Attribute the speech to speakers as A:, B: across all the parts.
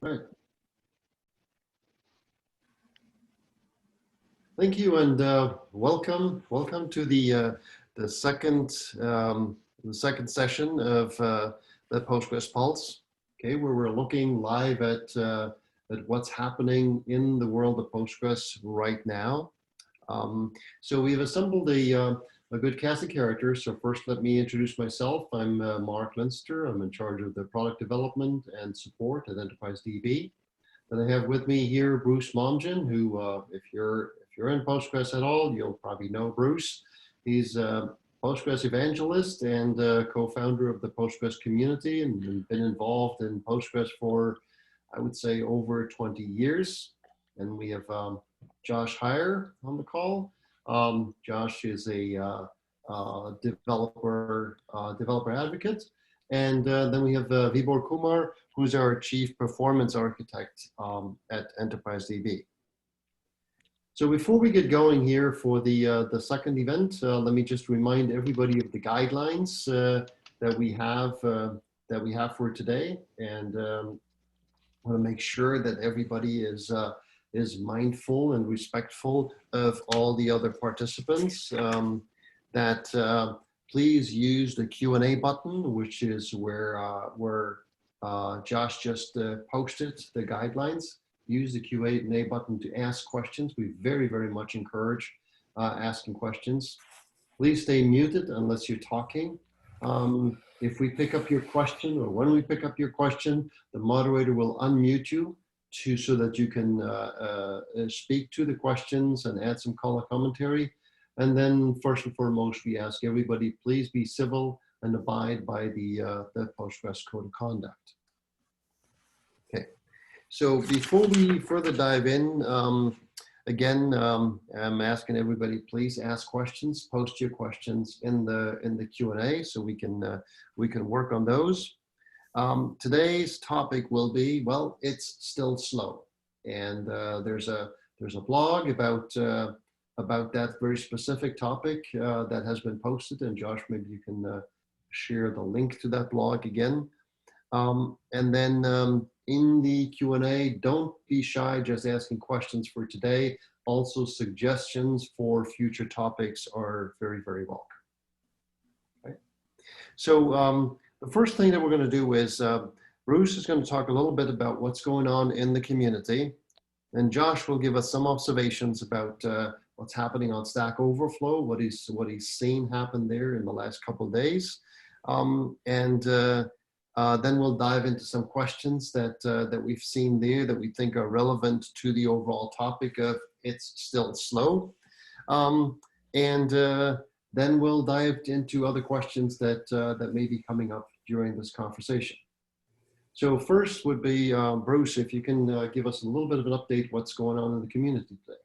A: Right. Thank you, and welcome to the second session of the Postgres Pulse. Okay, where we're looking live at what's happening in the world of Postgres right now. So we've assembled a good cast of characters. So first, let me introduce myself. I'm Mark Linster. I'm in charge of the product development and support at Enterprise DB. And I have with me here Bruce Momgen, who, if you're in Postgres at all, you'll probably know Bruce. He's a Postgres evangelist and co-founder of the Postgres community, and been involved in Postgres for, I would say, over 20 years. And we have Josh Heyer on the call. Josh is a developer advocate. And then we have Vibhor Kumar, who's our Chief Performance Architect at Enterprise DB. So before we get going here for the second event, let me just remind everybody of the guidelines that we have for today, and I want to make sure that everybody is mindful and respectful of all the other participants. Please use the Q&A button, which is where Josh just posted the guidelines. Use the Q&A button to ask questions. We very, very much encourage asking questions. Please stay muted unless you're talking. If we pick up your question, or when we pick up your question, the moderator will unmute you so that you can speak to the questions and add some color commentary. And then first and foremost, we ask everybody, please be civil and abide by the Postgres Code of Conduct. Okay, so before we further dive in, again, I'm asking everybody, please ask questions, post your questions in the Q&A so we can work on those. Today's topic will be, well, it's still slow. And there's a blog about that very specific topic that has been posted, and Josh, maybe you can share the link to that blog again. And then in the Q&A, don't be shy just asking questions for today. Also, suggestions for future topics are very, very welcome. Okay. So the first thing that we're going to do is Bruce is going to talk a little bit about what's going on in the community, and Josh will give us some observations about what's happening on Stack Overflow, what he's seen happen there in the last couple of days. Then we'll dive into some questions that we've seen there that we think are relevant to the overall topic of it's still slow. Then we'll dive into other questions that may be coming up during this conversation. So first would be Bruce, if you can give us a little bit of an update what's going on in the community today.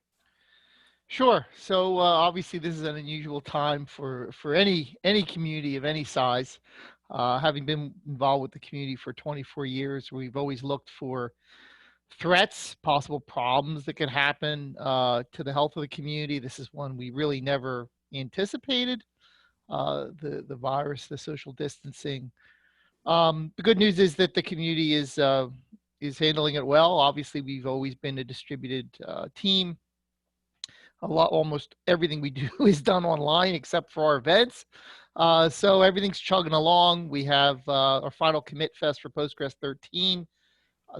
B: Sure. So obviously this is an unusual time for any community of any size. Having been involved with the community for 24 years, we've always looked for threats, possible problems that can happen to the health of the community. This is one we really never anticipated, the virus, the social distancing. The good news is that the community is handling it well. Obviously, we've always been a distributed team. Almost everything we do is done online except for our events. So everything's chugging along. We have our final commit fest for Postgres 13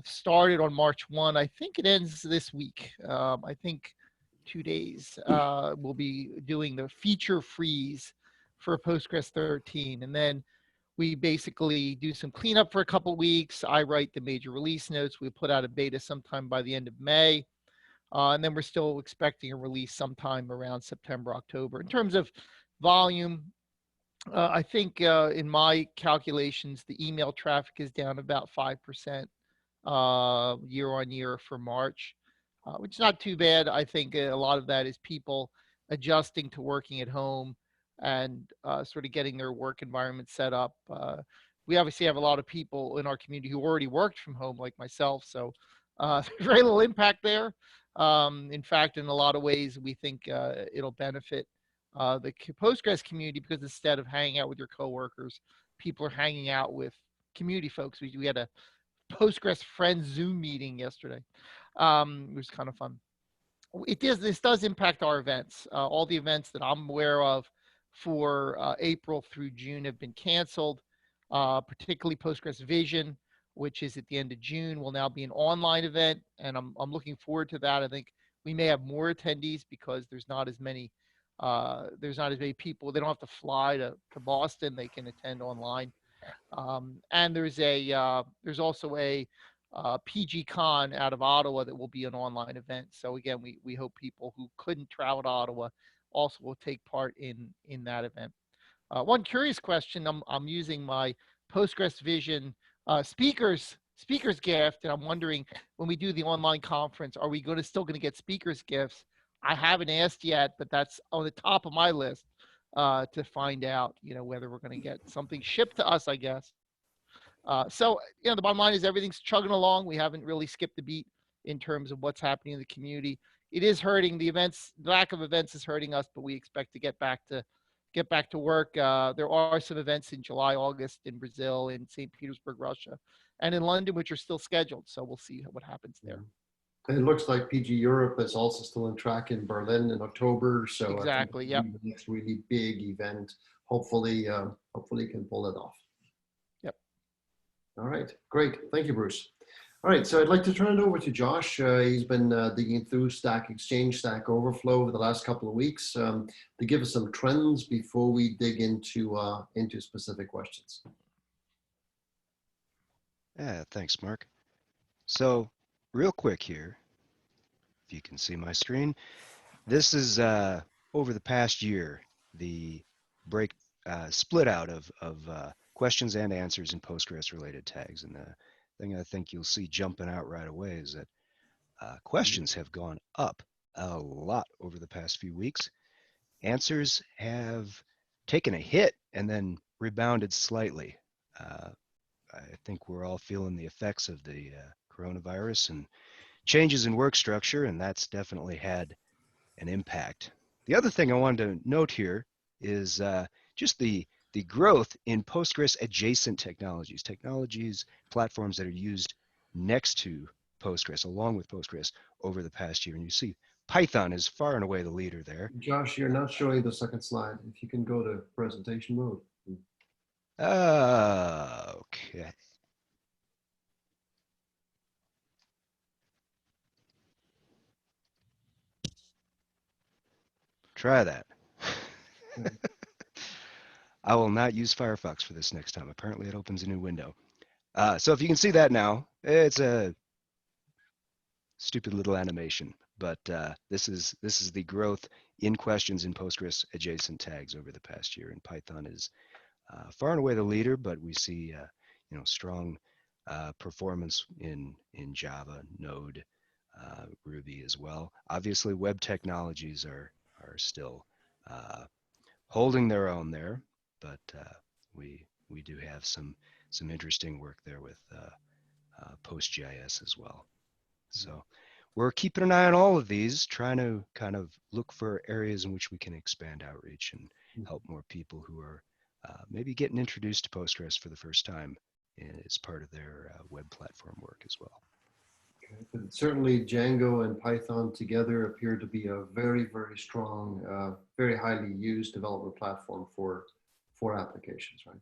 B: started on March 1. I think it ends this week. I think 2 days. We'll be doing the feature freeze for Postgres 13. And then we basically do some cleanup for a couple weeks. I write the major release notes. We put out a beta sometime by the end of May. And then we're still expecting a release sometime around September, October. In terms of volume, I think in my calculations, the email traffic is down about 5% year on year for March, which is not too bad. I think a lot of that is people adjusting to working at home and sort of getting their work environment set up. We obviously have a lot of people in our community who already worked from home, like myself, so there's very little impact there. In fact, in a lot of ways, we think it'll benefit the Postgres community because instead of hanging out with your coworkers, people are hanging out with community folks. We had a Postgres Friends Zoom meeting yesterday. It was kind of fun. This does impact our events. All the events that I'm aware of for April through June have been canceled, particularly Postgres Vision, which is at the end of June, will now be an online event, and I'm looking forward to that. I think we may have more attendees because there's not as many people. They don't have to fly to Boston. They can attend online. And there's also a PG Con out of Ottawa that will be an online event. So again, we hope people who couldn't travel to Ottawa also will take part in that event. One curious question: I'm using my Postgres Vision speakers gift, and I'm wondering, when we do the online conference, are we still going to get speakers gifts? I haven't asked yet, but that's on the top of my list to find out, whether we're going to get something shipped to us, I guess. So, the bottom line is everything's chugging along. We haven't really skipped a beat in terms of what's happening in the community. It is hurting the lack of events is hurting us, but we expect to get back to work. There are some events in July, August in Brazil, in St. Petersburg, Russia, and in London, which are still scheduled. So we'll see what happens there.
A: And it looks like PG Europe is also still on track in Berlin in October. So
B: exactly,
A: I think the next really big event, hopefully can pull it off.
B: Yep.
A: All right, great. Thank you, Bruce. All right, so I'd like to turn it over to Josh. He's been digging through Stack Exchange, Stack Overflow over the last couple of weeks to give us some trends before we dig into specific questions.
C: Yeah, thanks, Mark. So real quick here, if you can see my screen, this is over the past year, the split out of questions and answers in Postgres related tags. And the thing I think you'll see jumping out right away is that questions have gone up a lot over the past few weeks. Answers have taken a hit and then rebounded slightly. I think we're all feeling the effects of the coronavirus and changes in work structure, and that's definitely had an impact. The other thing I wanted to note here is just the growth in Postgres adjacent technologies, platforms that are used next to Postgres, along with Postgres over the past year. And you see Python is far and away the leader there.
A: Josh, you're not showing the second slide. If you can go to presentation mode.
C: Okay. Try that. I will not use Firefox for this next time. Apparently it opens a new window. So if you can see that now, it's a stupid little animation, but this is the growth in questions in Postgres adjacent tags over the past year. And Python is far and away the leader, but we see strong performance in Java, Node, Ruby as well. Obviously, web technologies are still holding their own there, but we do have some interesting work there with PostGIS as well. So we're keeping an eye on all of these, trying to kind of look for areas in which we can expand outreach and help more people who are maybe getting introduced to Postgres for the first time as part of their web platform work as well.
A: Okay. But certainly Django and Python together appear to be a very, very strong, very highly used development platform for applications, right?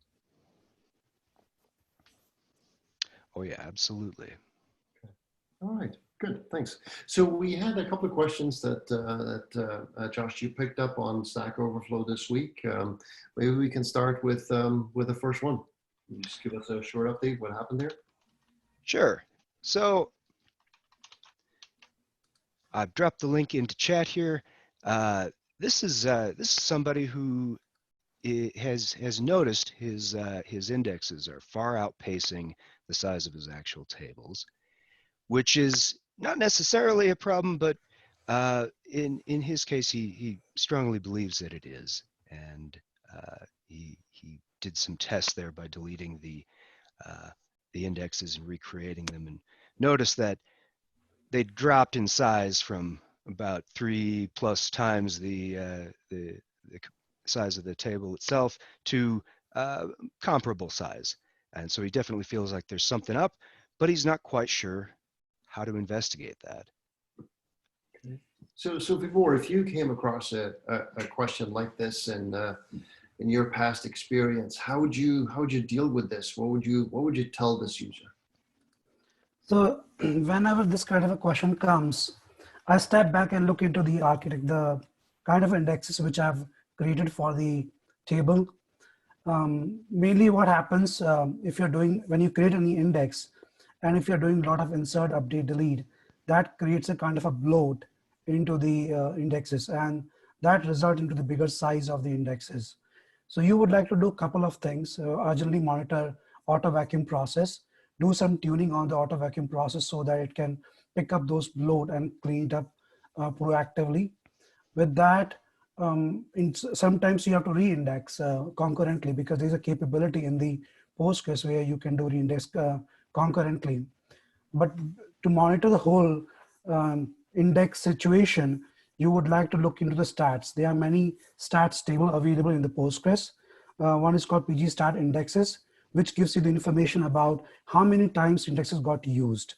C: Oh yeah, absolutely.
A: Okay. All right, good, thanks. So we had a couple of questions that Josh, you picked up on Stack Overflow this week. Maybe we can start with the first one. Can you just give us a short update, what happened there?
C: Sure. So I've dropped the link into chat here. This is somebody who has noticed his indexes are far outpacing the size of his actual tables, which is not necessarily a problem, but in his case, he strongly believes that it is, and he did some tests there by deleting the indexes and recreating them, and noticed that they dropped in size from about 3+ times the size of the table itself to comparable size. And so he definitely feels like there's something up, but he's not quite sure how to investigate that.
A: So Vibor, if you came across a question like this and in your past experience, how would you deal with this? What would you tell this user?
D: So whenever this kind of a question comes, I step back and look into the the kind of indexes which I've created for the table. Mainly what happens if you're doing, when you create any index, and if you're doing a lot of insert, update, delete, that creates a kind of a bloat into the indexes, and that results into the bigger size of the indexes. So you would like to do a couple of things. Urgently monitor auto vacuum process, do some tuning on the auto vacuum process so that it can pick up those bloat and clean it up proactively. With that, sometimes you have to reindex concurrently, because there's a capability in the Postgres where you can do reindex concurrently. But to monitor the whole index situation, you would like to look into the stats. There are many stats table available in the Postgres. One is called PG stat indexes, which gives you the information about how many times indexes got used.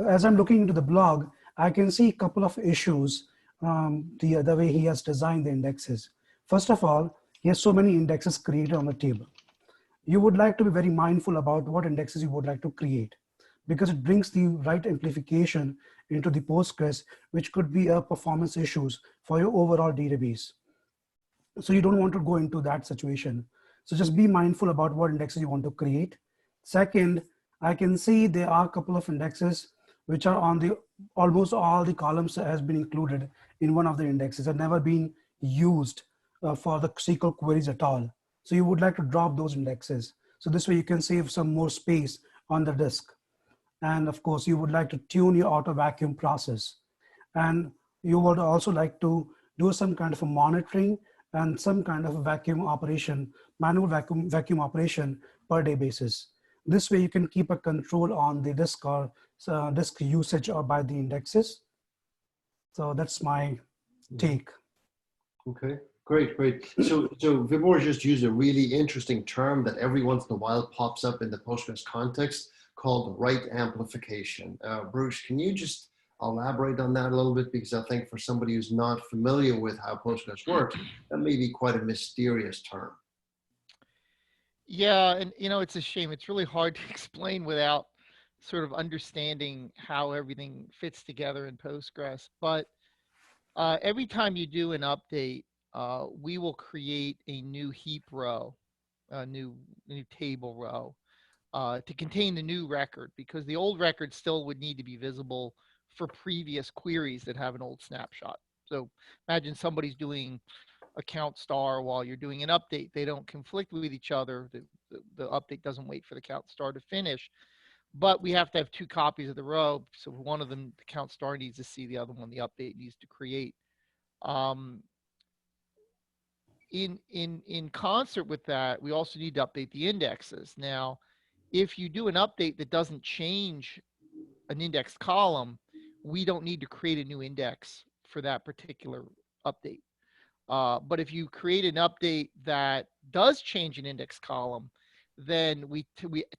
D: As I'm looking into the blog, I can see a couple of issues the way he has designed the indexes. First of all, he has so many indexes created on the table. You would like to be very mindful about what indexes you would like to create, because it brings the right amplification into the Postgres, which could be a performance issues for your overall database. So you don't want to go into that situation. So just be mindful about what indexes you want to create. Second, I can see there are a couple of indexes which are on the, almost all the columns has been included in one of the indexes and never been used for the SQL queries at all. So you would like to drop those indexes. So this way you can save some more space on the disk. And of course, you would like to tune your auto vacuum process. And you would also like to do some kind of a monitoring and some kind of a vacuum operation, manual vacuum operation per day basis. This way you can keep a control on the disk or disk usage or by the indexes. So that's my take.
A: Okay, great. So Vibor just used a really interesting term that every once in a while pops up in the Postgres context called right amplification. Bruce, can you just elaborate on that a little bit? Because I think for somebody who's not familiar with how Postgres works, that may be quite a mysterious term.
B: Yeah, and it's a shame. It's really hard to explain without sort of understanding how everything fits together in Postgres. But every time you do an update, we will create a new heap row, a new table row to contain the new record, because the old record still would need to be visible for previous queries that have an old snapshot. So imagine somebody's doing account star while you're doing an update. They don't conflict with each other. The update doesn't wait for the count star to finish, but we have to have two copies of the row. So one of them, the count star needs to see, the other one, the update needs to create. In concert with that, we also need to update the indexes. Now, if you do an update that doesn't change an index column, we don't need to create a new index for that particular update. But if you create an update that does change an index column, then we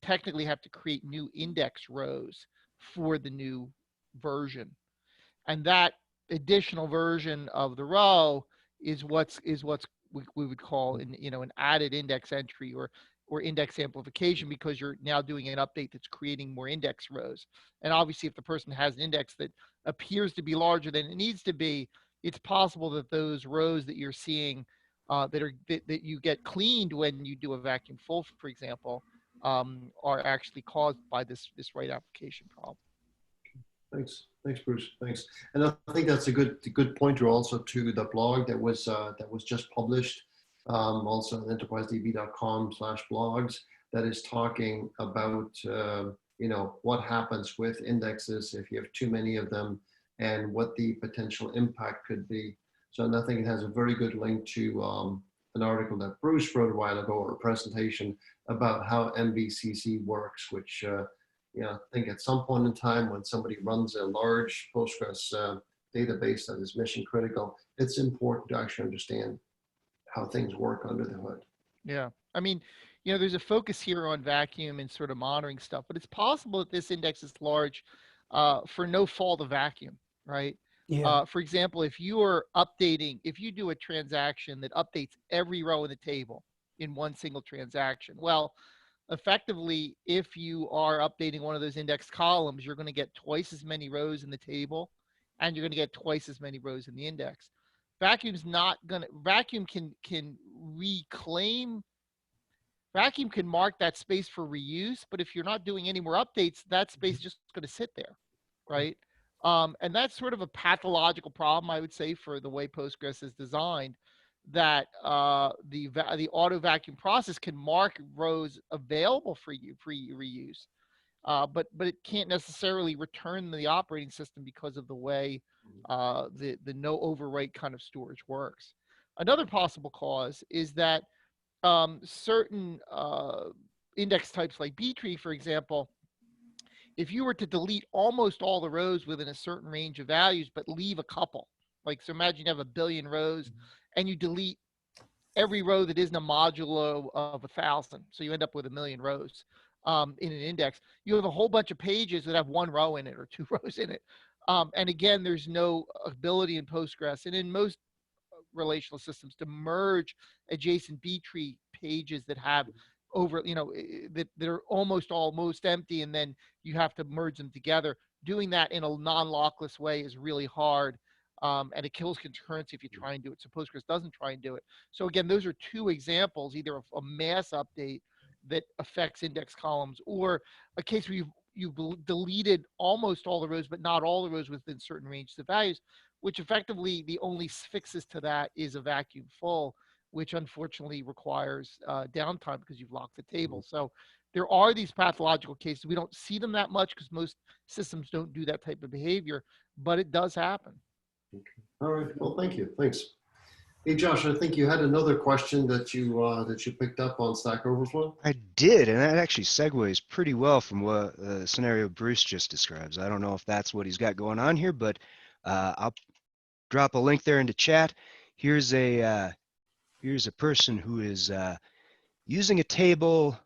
B: technically have to create new index rows for the new version. And that additional version of the row is what's we would call an added index entry or index amplification, because you're now doing an update that's creating more index rows. And obviously, if the person has an index that appears to be larger than it needs to be, it's possible that those rows that you're seeing that you get cleaned when you do a vacuum full, for example, are actually caused by this right application problem.
A: Thanks, Bruce. Thanks, and I think that's a good pointer also to the blog that was just published, also on enterprisedb.com/blogs, that is talking about what happens with indexes if you have too many of them and what the potential impact could be. So I think it has a very good link to an article that Bruce wrote a while ago, or a presentation about how MVCC works, which I think at some point in time when somebody runs a large Postgres database that is mission critical, it's important to actually understand how things work under the hood.
B: Yeah. I mean, you know, there's a focus here on vacuum and sort of monitoring stuff, but it's possible that this index is large for no fault of vacuum, right?
D: Yeah.
B: For example, if you are updating, if you do a transaction that updates every row in the table in one single transaction, well, effectively, if you are updating one of those index columns, you're going to get twice as many rows in the table, and you're going to get twice as many rows in the index. Vacuum's not going to, vacuum can reclaim, vacuum can mark that space for reuse, but if you're not doing any more updates, that space is just going to sit there, right? And that's sort of a pathological problem, I would say, for the way Postgres is designed, that the auto vacuum process can mark rows available for you for reuse, but it can't necessarily return the operating system because of the way the no overwrite kind of storage works. Another possible cause is that certain index types like B-tree, for example, if you were to delete almost all the rows within a certain range of values, but leave a couple, like, so imagine you have 1 billion rows and you delete every row that isn't a modulo of 1,000. So you end up with 1 million rows in an index. You have a whole bunch of pages that have 1 row in it or 2 rows in it. And again, there's no ability in Postgres and in most relational systems to merge adjacent B-tree pages that have over, you know, that are almost empty, and then you have to merge them together. Doing that in a non-lockless way is really hard, and it kills concurrency if you try and do it. So Postgres doesn't try and do it. So again, those are 2 examples, either of a mass update that affects index columns, or a case where you've deleted almost all the rows, but not all the rows within certain ranges of values, which effectively the only fixes to that is a vacuum full, which unfortunately requires downtime because you've locked the table. So there are these pathological cases. We don't see them that much because most systems don't do that type of behavior, but it does happen.
A: Okay. All right. Well, thank you. Thanks. Hey, Josh, I think you had another question that you picked up on Stack Overflow.
C: I did, and that actually segues pretty well from what the scenario Bruce just describes. I don't know if that's what he's got going on here, but I'll drop a link there into chat. Here's a person who is using a table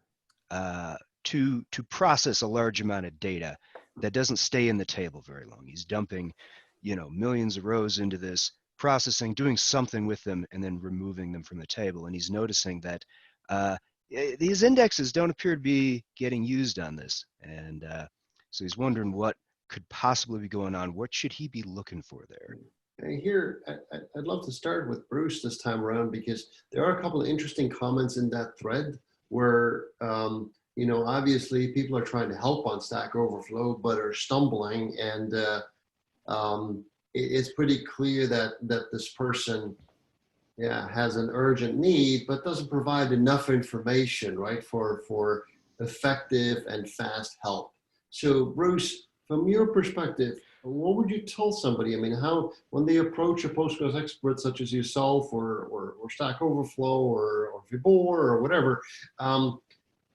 C: to process a large amount of data that doesn't stay in the table very long. He's dumping, you know, millions of rows into this, processing, doing something with them, and then removing them from the table. And he's noticing that these indexes don't appear to be getting used on this. And so he's wondering what could possibly be going on. What should he be looking for there?
A: Here, I'd love to start with Bruce this time around, because there are a couple of interesting comments in that thread where, you know, obviously people are trying to help on Stack Overflow, but are stumbling, and it's pretty clear that this person, yeah, has an urgent need, but doesn't provide enough information, right, for effective and fast help. So, Bruce, from your perspective, what would you tell somebody? I mean, how, when they approach a Postgres expert such as yourself, or Stack Overflow, or Vibor, or whatever,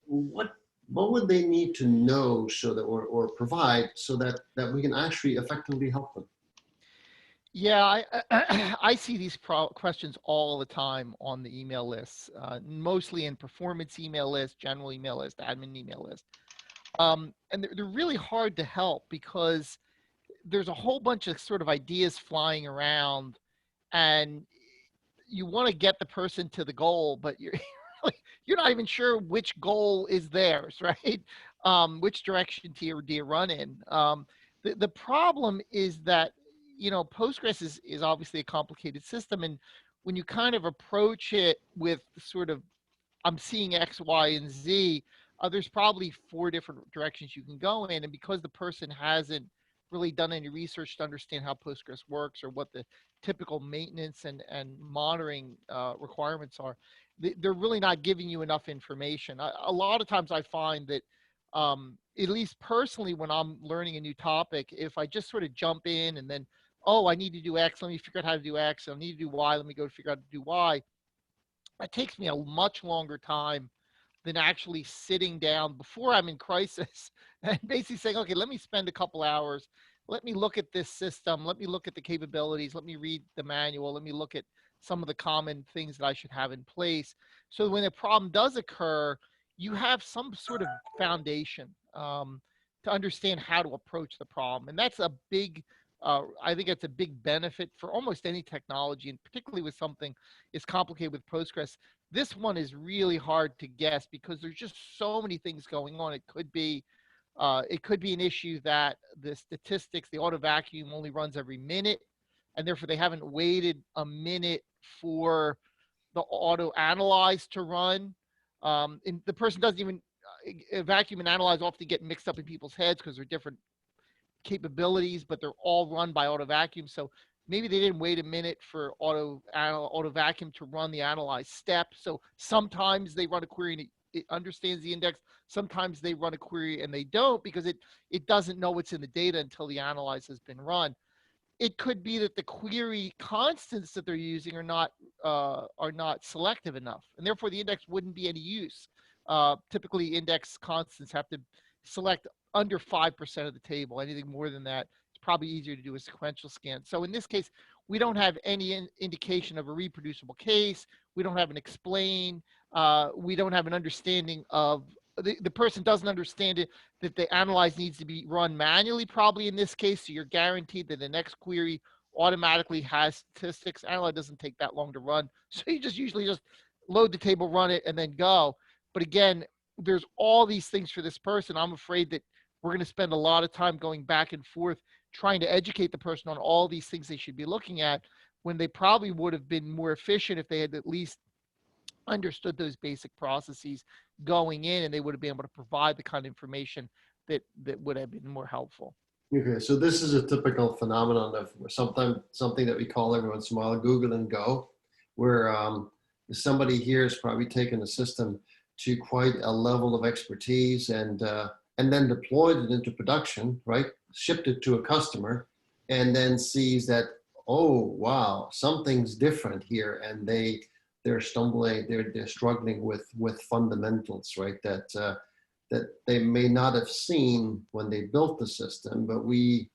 A: what would they need to know so that, or provide so that we can actually effectively help them?
B: Yeah, I see these questions all the time on the email lists, mostly in performance email lists, general email list, admin email list. And they're really hard to help because there's a whole bunch of sort of ideas flying around, and you want to get the person to the goal, but you're not even sure which goal is theirs, right? Which direction do you run in? The problem is that, you know, Postgres is obviously a complicated system, and when you kind of approach it with sort of, I'm seeing X, Y, and Z, there's probably 4 different directions you can go in, and because the person hasn't really done any research to understand how Postgres works or what the typical maintenance and monitoring requirements are, they're really not giving you enough information. A lot of times I find that, at least personally, when I'm learning a new topic, if I just sort of jump in and then, oh, I need to do X, let me figure out how to do X, I need to do Y, let me go figure out how to do Y, it takes me a much longer time than actually sitting down before I'm in crisis and basically saying, okay, let me spend a couple hours. Let me look at this system. Let me look at the capabilities. Let me read the manual. Let me look at some of the common things that I should have in place. So when a problem does occur, you have some sort of foundation to understand how to approach the problem. And that's a big, I think it's a big benefit for almost any technology, and particularly with something as complicated with Postgres. This one is really hard to guess because there's just so many things going on. It could be an issue that the statistics, the auto vacuum only runs every minute, and therefore they haven't waited a minute for the auto analyze to run. And the person doesn't even vacuum and analyze often get mixed up in people's heads because they're different capabilities, but they're all run by auto vacuum. So maybe they didn't wait a minute for auto vacuum to run the analyze step. So sometimes they run a query and it understands the index. Sometimes they run a query and they don't because it doesn't know what's in the data until the analyze has been run. It could be that the query constants that they're using are not selective enough, and therefore the index wouldn't be any use. Typically, index constants have to select under 5% of the table. Anything more than that, it's probably easier to do a sequential scan. So in this case, we don't have any indication of a reproducible case. We don't have an explain. We don't have an understanding of the person doesn't understand it, that the analyze needs to be run manually, probably in this case. So you're guaranteed that the next query automatically has statistics. Analyze doesn't take that long to run. So you usually just load the table, run it, and then go. But again, there's all these things for this person. I'm afraid that we're going to spend a lot of time going back and forth trying to educate the person on all these things they should be looking at, when they probably would have been more efficient if they had at least understood those basic processes going in, and they would have been able to provide the kind of information that would have been more helpful.
A: Okay, so this is a typical phenomenon of something that we call every once in a while Google and Go, where somebody here has probably taken a system to quite a level of expertise and then deployed it into production, right? Shipped it to a customer, and then sees that, oh wow, something's different here, and they're stumbling, they're struggling with fundamentals, right? That they may not have seen when they built the system, but we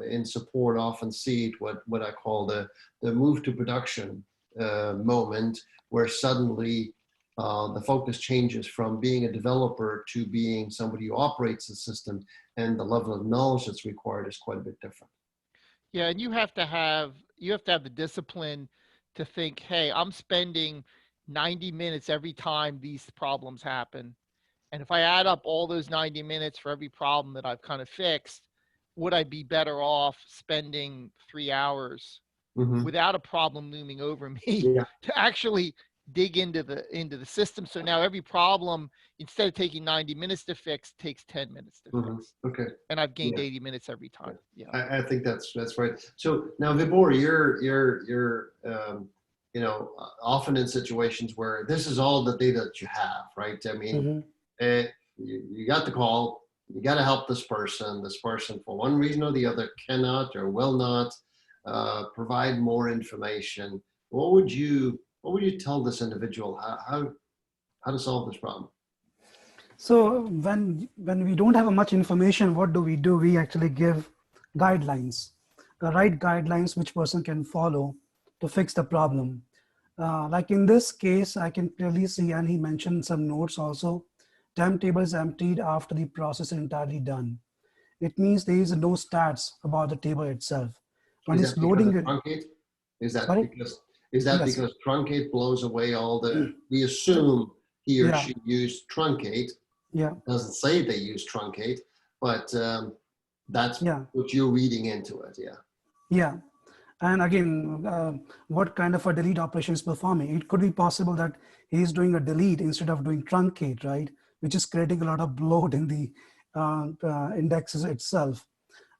A: in support often see it, what I call the move to production moment, where suddenly the focus changes from being a developer to being somebody who operates the system, and the level of knowledge that's required is quite a bit different.
B: Yeah, and you have to have the discipline to think, hey, I'm spending 90 minutes every time these problems happen. And if I add up all those 90 minutes for every problem that I've kind of fixed, would I be better off spending 3 hours without a problem looming over me to actually dig into the system? So now every problem, instead of taking 90 minutes to fix, takes 10 minutes to fix.
A: Okay.
B: And I've gained 80 minutes every time. Yeah.
A: I think that's right. So now, Vibor, you're often in situations where this is all the data that you have, right? I mean, you got the call, you got to help this person. This person, for one reason or the other, cannot or will not provide more information. What would you tell this individual how to solve this problem?
D: So when we don't have much information, what do? We actually give guidelines, the right guidelines which person can follow to fix the problem. Like in this case, I can clearly see, and he mentioned some notes also, temp table is emptied after the process is entirely done. It means there is no stats about the table itself. When it's loading it.
A: Truncate? Is that
D: Sorry?
A: because truncate blows away all the, we assume he or she used truncate.
D: Yeah.
A: It doesn't say they use truncate, but that's what you're reading into it. Yeah.
D: Yeah. And again, what kind of a delete operation is performing? It could be possible that he's doing a delete instead of doing truncate, right? Which is creating a lot of bloat in the indexes itself.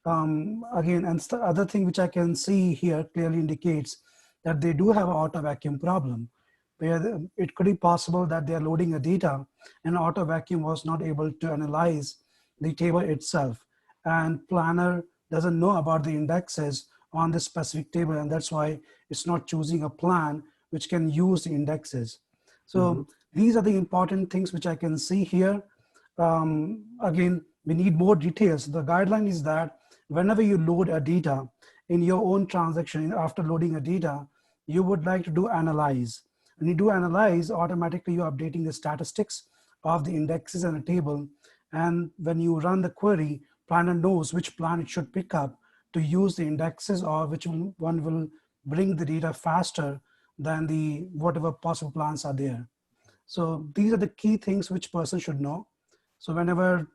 D: Again, and the other thing which I can see here clearly indicates that they do have an auto vacuum problem, where it could be possible that they are loading a data and auto vacuum was not able to analyze the table itself. And planner doesn't know about the indexes on this specific table, and that's why it's not choosing a plan which can use the indexes. So these are the important things which I can see here. Again, we need more details. The guideline is that whenever you load a data in your own transaction, after loading a data, you would like to do analyze. When you do analyze, automatically you're updating the statistics of the indexes in a table. And when you run the query, Planner knows which plan it should pick up to use the indexes, or which one will bring the data faster than the whatever possible plans are there. So these are the key things which person should know. So whenever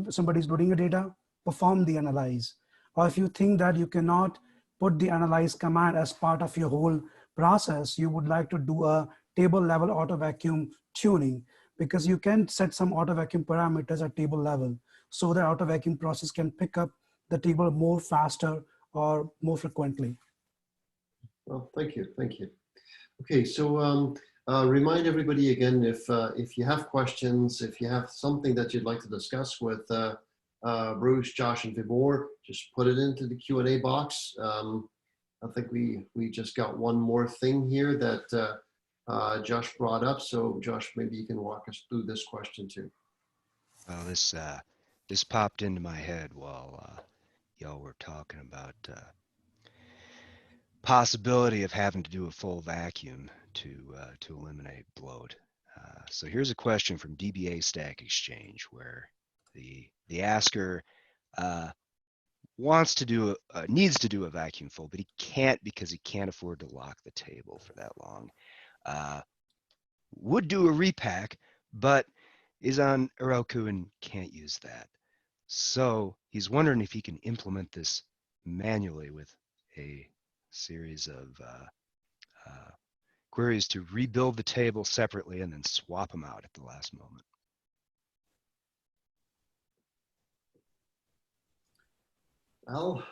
D: somebody's loading your data, perform the analyze. Or if you think that you cannot put the analyze command as part of your whole process, you would like to do a table level auto vacuum tuning, because you can set some auto vacuum parameters at table level so that auto vacuum process can pick up the table more faster or more frequently.
A: Well, thank you. Thank you. Okay, so remind everybody again, if you have questions, if you have something that you'd like to discuss with Bruce, Josh, and Vibor, just put it into the Q&A box. I think we just got one more thing here that Josh brought up. So Josh, maybe you can walk us through this question too.
C: Well, this popped into my head while y'all were talking about possibility of having to do a full vacuum to eliminate bloat. So here's a question from DBA Stack Exchange, where the asker wants to do needs to do a vacuum full, but he can't because he can't afford to lock the table for that long. Would do a repack, but is on Heroku and can't use that. So he's wondering if he can implement this manually with a series of queries to rebuild the table separately and then swap them out at the last moment.
A: Well,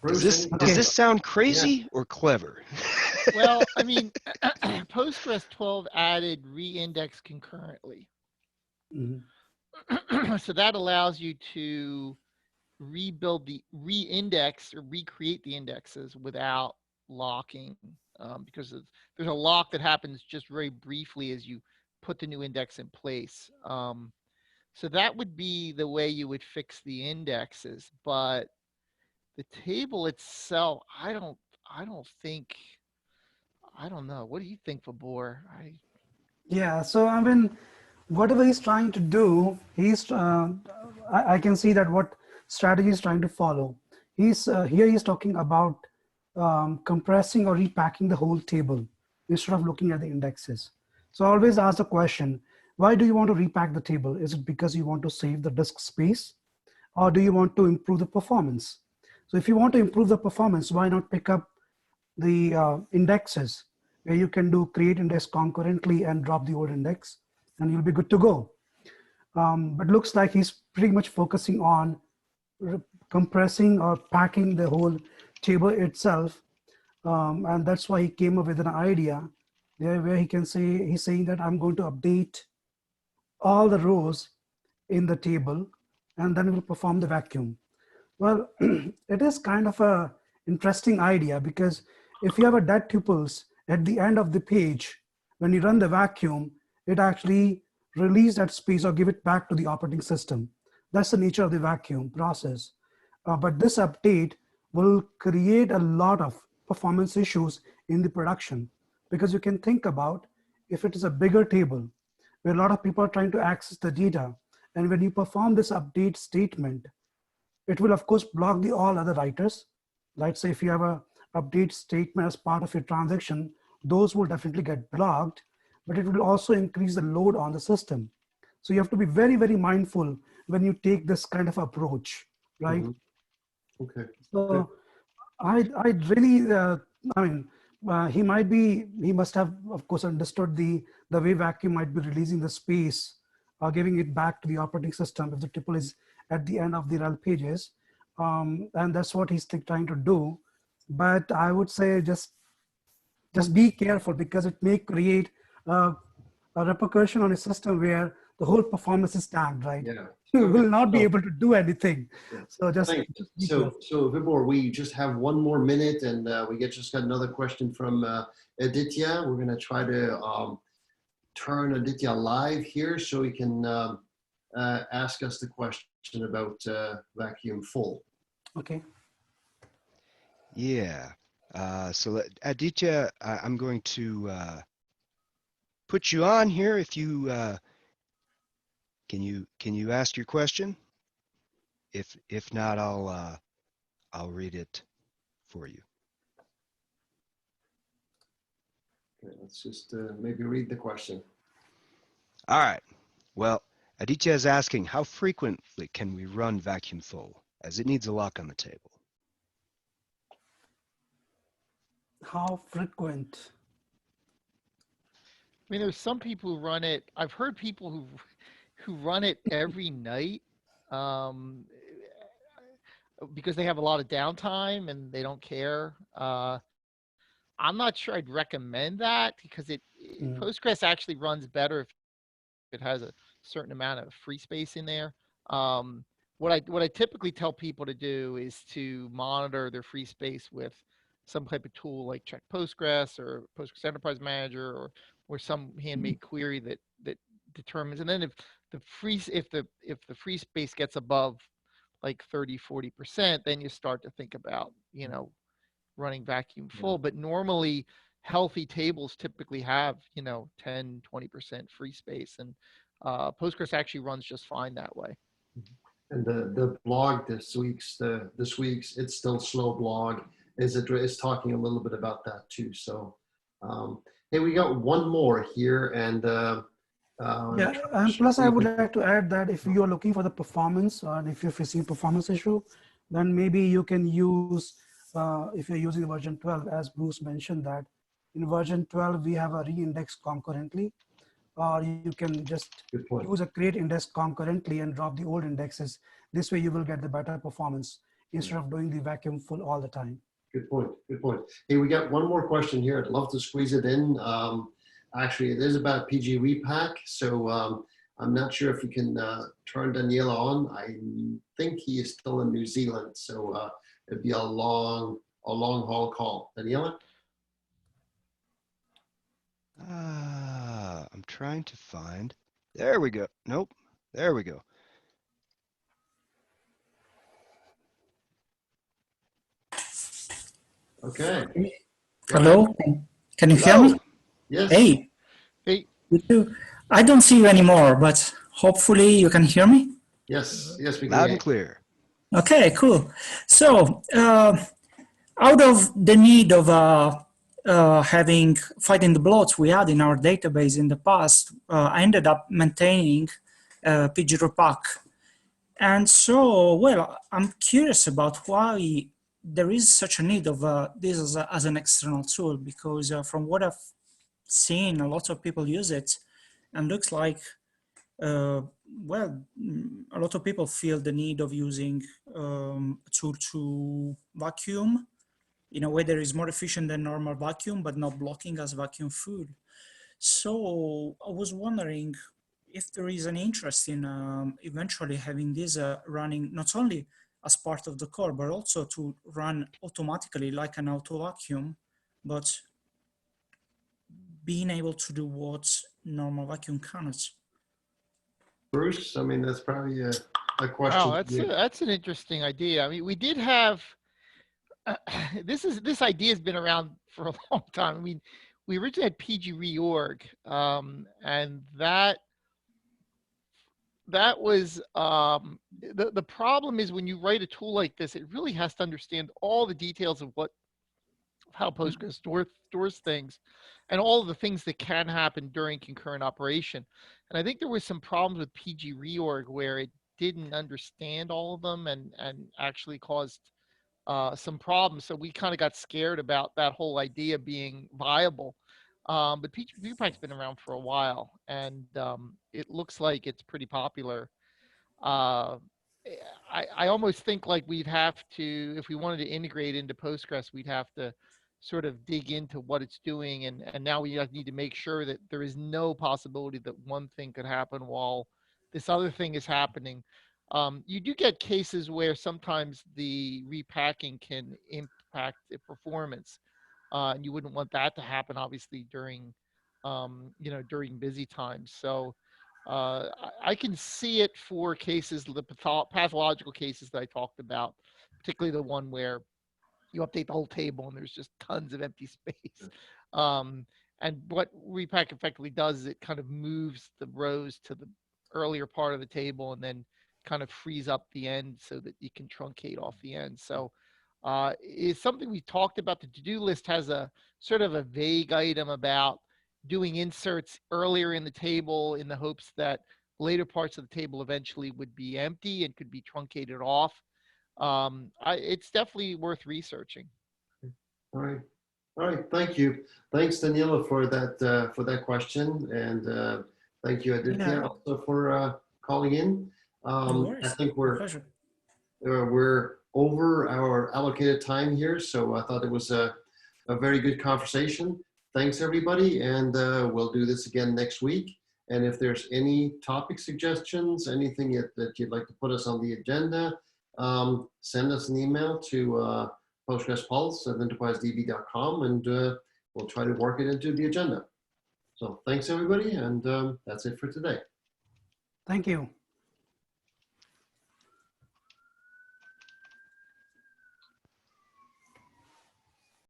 C: Does this sound crazy or clever?
B: Well, I mean, Postgres 12 added reindex concurrently.
D: Mm-hmm.
B: So that allows you to rebuild the reindex or recreate the indexes without locking, because there's a lock that happens just very briefly as you put the new index in place. So that would be the way you would fix the indexes, but the table itself, I don't know. What do you think, Vibor?
D: Yeah, so I mean, whatever he's trying to do, I can see that what strategy he's trying to follow. Here he's talking about compressing or repacking the whole table instead of looking at the indexes. So I always ask the question, why do you want to repack the table? Is it because you want to save the disk space, or do you want to improve the performance? So if you want to improve the performance, why not pick up the indexes, where you can do create index concurrently and drop the old index, and you'll be good to go. But looks like he's pretty much focusing on compressing or packing the whole table itself. And that's why he came up with an idea there where he can say, he's saying that I'm going to update all the rows in the table, and then it will perform the vacuum. Well, it is kind of a interesting idea, because if you have a dead tuples at the end of the page, when you run the vacuum, it actually release that space or give it back to the operating system. That's the nature of the vacuum process. But this update will create a lot of performance issues in the production, because you can think about if it is a bigger table where a lot of people are trying to access the data, and when you perform this update statement, it will of course block the all other writers. Let's say if you have a update statement as part of your transaction, those will definitely get blocked, but it will also increase the load on the system. So you have to be very, very mindful when you take this kind of approach, right?
A: Mm-hmm. Okay.
D: So I really, I mean, he must have, of course, understood the way vacuum might be releasing the space or giving it back to the operating system if the tuple is at the end of the rel pages. And that's what he's trying to do. But I would say just be careful, because it may create a repercussion on a system where the whole performance is tagged, right?
A: Yeah.
D: You will not be able to do anything.
A: Yeah.
D: So just be careful.
A: So Vibor, we just have one more minute, and we just got another question from Aditya. We're going to try to turn Aditya live here so he can ask us the question about vacuum full.
D: Okay.
C: Yeah. Aditya, I'm going to put you on here. If you can you ask your question? If not, I'll read it for you.
A: Okay, let's just maybe read the question.
C: All right. Well, Aditya is asking, how frequently can we run vacuum full, as it needs a lock on the table?
D: How frequent?
B: I mean, there's some people who run it. I've heard people who run it every night, um, because they have a lot of downtime and they don't care. I'm not sure I'd recommend that because
D: Mm.
B: Postgres actually runs better if it has a certain amount of free space in there. Um, what I typically tell people to do is to monitor their free space with some type of tool like Check Postgres or Postgres Enterprise Manager or some handmade query that determines. And then if the free space gets above like 30-40%, then you start to think about running vacuum full. But normally healthy tables typically have 10-20% free space, and Postgres actually runs just fine that way.
A: And the blog this week's It's Still Slow blog is talking a little bit about that too. So hey, we got one more here, and
D: Yeah, and plus I would like to add that if you are looking for the performance, or if you're facing performance issue, then maybe you can use, if you're using version 12, as Bruce mentioned, that in version 12 we have a reindex concurrently, or you can just use a create index concurrently and drop the old indexes. This way you will get the better performance instead of doing the vacuum full all the time.
A: Good point. Good point. Hey, we got one more question here. I'd love to squeeze it in. Actually, it is about PG Repack. So I'm not sure if you can turn Daniela on. I think he is still in New Zealand. So it'd be a long haul call. Daniela?
C: I'm trying to find. There we go. Nope. There we go.
A: Okay.
E: Hello, can you hear me?
A: Yes.
E: Hey,
B: Hey,
E: you too. I don't see you anymore, but hopefully you can hear me.
A: Yes. Yes, we can.
C: Loud and clear.
E: Okay, cool. So, out of the need of fighting the bloats we had in our database in the past, I ended up maintaining PG Repack. And so, well, I'm curious about why there is such a need of this as an external tool, because from what I've seen, a lot of people use it, and looks like, well, a lot of people feel the need of using a tool to vacuum in a way that is more efficient than normal vacuum, but not blocking as vacuum full. So I was wondering if there is an interest in eventually having this running not only as part of the core, but also to run automatically like an auto vacuum, but being able to do what normal vacuum cannot.
A: Bruce, I mean, that's probably a question.
B: wow, that's an interesting idea. I mean, we did have this idea has been around for a long time. I mean, we originally had PG reorg, and that was the problem is when you write a tool like this, it really has to understand all the details of how Postgres stores things and all of the things that can happen during concurrent operation. And I think there was some problems with PG reorg where it didn't understand all of them and actually caused some problems. So we kind of got scared about that whole idea being viable. But PG Repack's been around for a while, and it looks like it's pretty popular. Uh, I almost think like we'd have to, if we wanted to integrate into Postgres, we'd have to sort of dig into what it's doing. And now we need to make sure that there is no possibility that one thing could happen while this other thing is happening. You do get cases where sometimes the repacking can impact the performance. And you wouldn't want that to happen, obviously, during, during busy times. So I can see it for cases, the pathological cases that I talked about, particularly the one where you update the whole table and there's just tons of empty space. And what repack effectively does is it kind of moves the rows to the earlier part of the table and then kind of frees up the end so that you can truncate off the end. So it's something we talked about. The to-do list has a sort of a vague item about doing inserts earlier in the table in the hopes that later parts of the table eventually would be empty and could be truncated off. It's definitely worth researching.
A: All right. All right. Thank you. Thanks, Daniela, for that question. And thank you, Aditya,
E: Yeah.
A: also for calling in.
E: No worries.
A: I think
E: Pleasure.
A: we're over our allocated time here. So I thought it was a very good conversation. Thanks, everybody. And we'll do this again next week. And if there's any topic suggestions, anything that you'd like to put us on the agenda, send us an email to postgrespulse@enterprisedb.com, and we'll try to work it into the agenda. So thanks, everybody, and that's it for today.
D: Thank you.